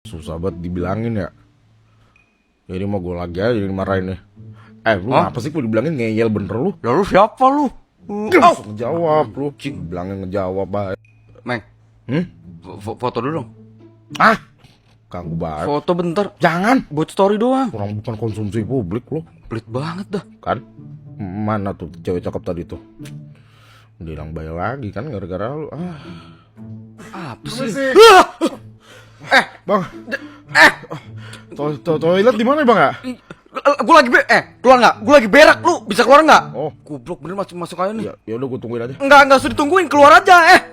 Susah banget dibilangin ya. Jadi mau gue lagi aja dimarahin nih. Lu Hah? apa sih gue dibilangin ngeyel bener lu? Ya lu siapa lu? Langsung ngejawab lu. Bilangin ngejawab baik. Meng, foto dulu dong. Ah, ganggu banget. Foto bentar. Jangan. Buat story doang. Kurang bukan konsumsi publik lu. Pelit banget dah. Kan? Mana tuh cewek cakep tadi tuh? Udah hilang bayi lagi kan gara-gara lu. Apa sih? Bang. Toilet di mana, Bang ya? Gue lagi keluar nggak? Gue lagi berak, lu bisa keluar nggak? Oh, Goblok bener masuk aja nih. ya udah gue tungguin aja. Enggak usah ditungguin, keluar aja.